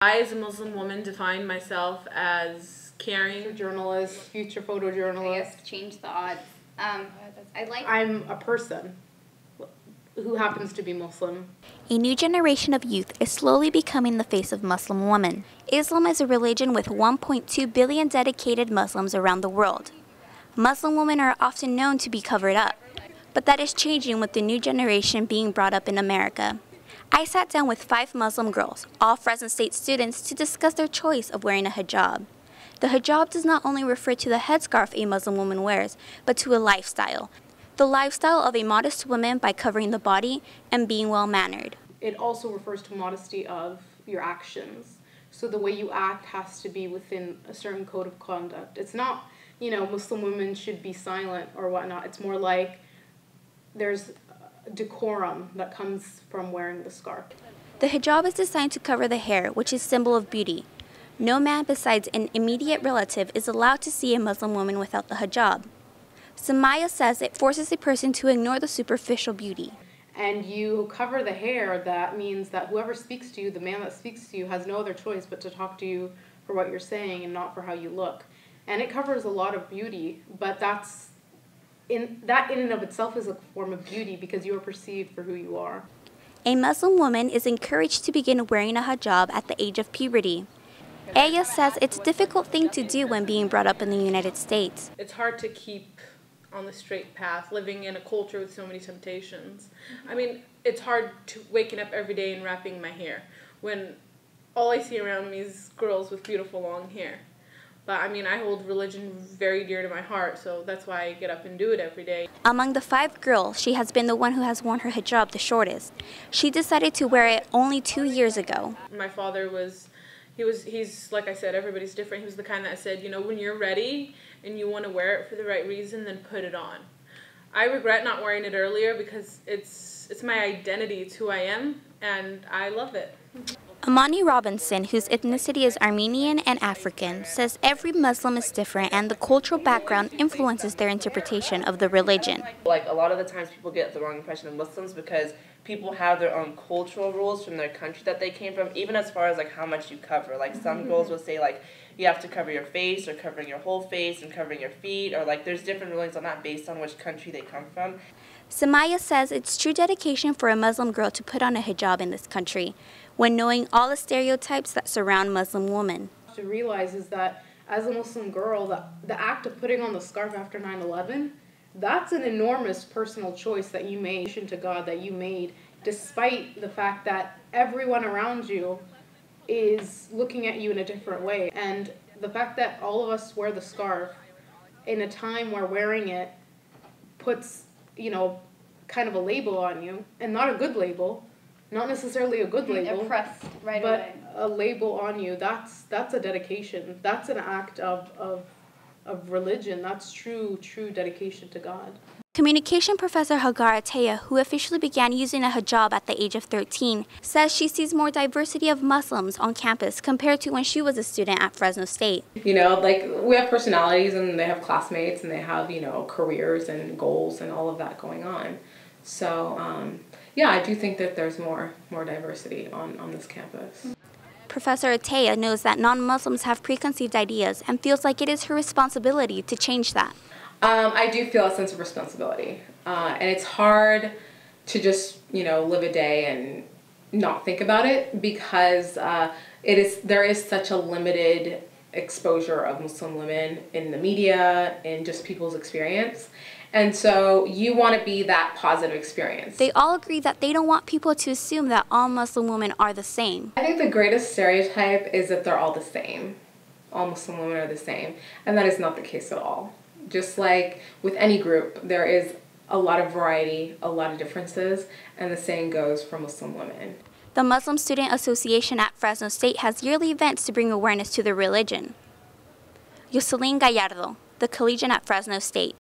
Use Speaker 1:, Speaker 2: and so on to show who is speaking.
Speaker 1: I, as a Muslim woman, define myself as caring.
Speaker 2: Journalist, future photojournalist.
Speaker 3: Yes, change the odds.
Speaker 2: I'm a person who happens to be Muslim.
Speaker 4: A new generation of youth is slowly becoming the face of Muslim women. Islam is a religion with 1.2 billion dedicated Muslims around the world. Muslim women are often known to be covered up, but that is changing with the new generation being brought up in America. I sat down with 5 Muslim girls, all Fresno State students, to discuss their choice of wearing a hijab. The hijab does not only refer to the headscarf a Muslim woman wears, but to a lifestyle. The lifestyle of a modest woman by covering the body and being well-mannered.
Speaker 2: It also refers to modesty of your actions. So the way you act has to be within a certain code of conduct. It's not, Muslim women should be silent or whatnot. It's more like there's decorum that comes from wearing the scarf.
Speaker 4: The hijab is designed to cover the hair, which is a symbol of beauty. No man besides an immediate relative is allowed to see a Muslim woman without the hijab. Sumaya says it forces a person to ignore the superficial beauty.
Speaker 2: And you cover the hair, that means that whoever speaks to you, the man that speaks to you, has no other choice but to talk to you for what you're saying and not for how you look. And it covers a lot of beauty, but in and of itself is a form of beauty because you are perceived for who you are.
Speaker 4: A Muslim woman is encouraged to begin wearing a hijab at the age of puberty. Ayah says it's a difficult thing to do when being brought up in the United States.
Speaker 1: It's hard to keep on the straight path, living in a culture with so many temptations. I mean, it's hard to waking up every day and wrapping my hair when all I see around me is girls with beautiful long hair. But I mean, I hold religion very dear to my heart, so that's why I get up and do it every day.
Speaker 4: Among the 5 girls, she has been the one who has worn her hijab the shortest. She decided to wear it only 2 years ago.
Speaker 1: My father he's like I said, everybody's different. He was the kind that said, when you're ready and you want to wear it for the right reason, then put it on. I regret not wearing it earlier because it's my identity, it's who I am, and I love it.
Speaker 4: Amanee Robinson, whose ethnicity is Armenian and African, says every Muslim is different and the cultural background influences their interpretation of the religion.
Speaker 5: Like, a lot of the times people get the wrong impression of Muslims because people have their own cultural rules from their country that they came from, even as far as like how much you cover. Like, some girls will say like you have to cover your face or covering your whole face and covering your feet, or like there's different rulings on that based on which country they come from.
Speaker 4: Sumaya says it's true dedication for a Muslim girl to put on a hijab in this country, when knowing all the stereotypes that surround Muslim women.
Speaker 2: To realize is that as a Muslim girl, the act of putting on the scarf after 9/11, that's an enormous personal choice that you made to God, that you made, despite the fact that everyone around you is looking at you in a different way. And the fact that all of us wear the scarf in a time where wearing it puts, kind of a label on you, and not a good label, not necessarily a good label,
Speaker 3: Oppressed right
Speaker 2: but
Speaker 3: away.
Speaker 2: a label on you, that's a dedication. That's an act of religion. That's true dedication to God.
Speaker 4: Communication professor Hagar Attia, who officially began using a hijab at the age of 13, says she sees more diversity of Muslims on campus compared to when she was a student at Fresno State.
Speaker 6: We have personalities and they have classmates and they have, careers and goals and all of that going on. So, yeah, I do think that there's more diversity on this campus.
Speaker 4: Professor Attia knows that non-Muslims have preconceived ideas and feels like it is her responsibility to change that.
Speaker 6: I do feel a sense of responsibility, and it's hard to just, live a day and not think about it because there is such a limited exposure of Muslim women in the media and just people's experience. And so you want to be that positive experience.
Speaker 4: They all agree that they don't want people to assume that all Muslim women are the same.
Speaker 6: I think the greatest stereotype is that they're all the same. All Muslim women are the same, and that is not the case at all. Just like with any group, there is a lot of variety, a lot of differences, and the same goes for Muslim women.
Speaker 4: The Muslim Student Association at Fresno State has yearly events to bring awareness to the religion. Yoselin Gallardo, the collegian at Fresno State.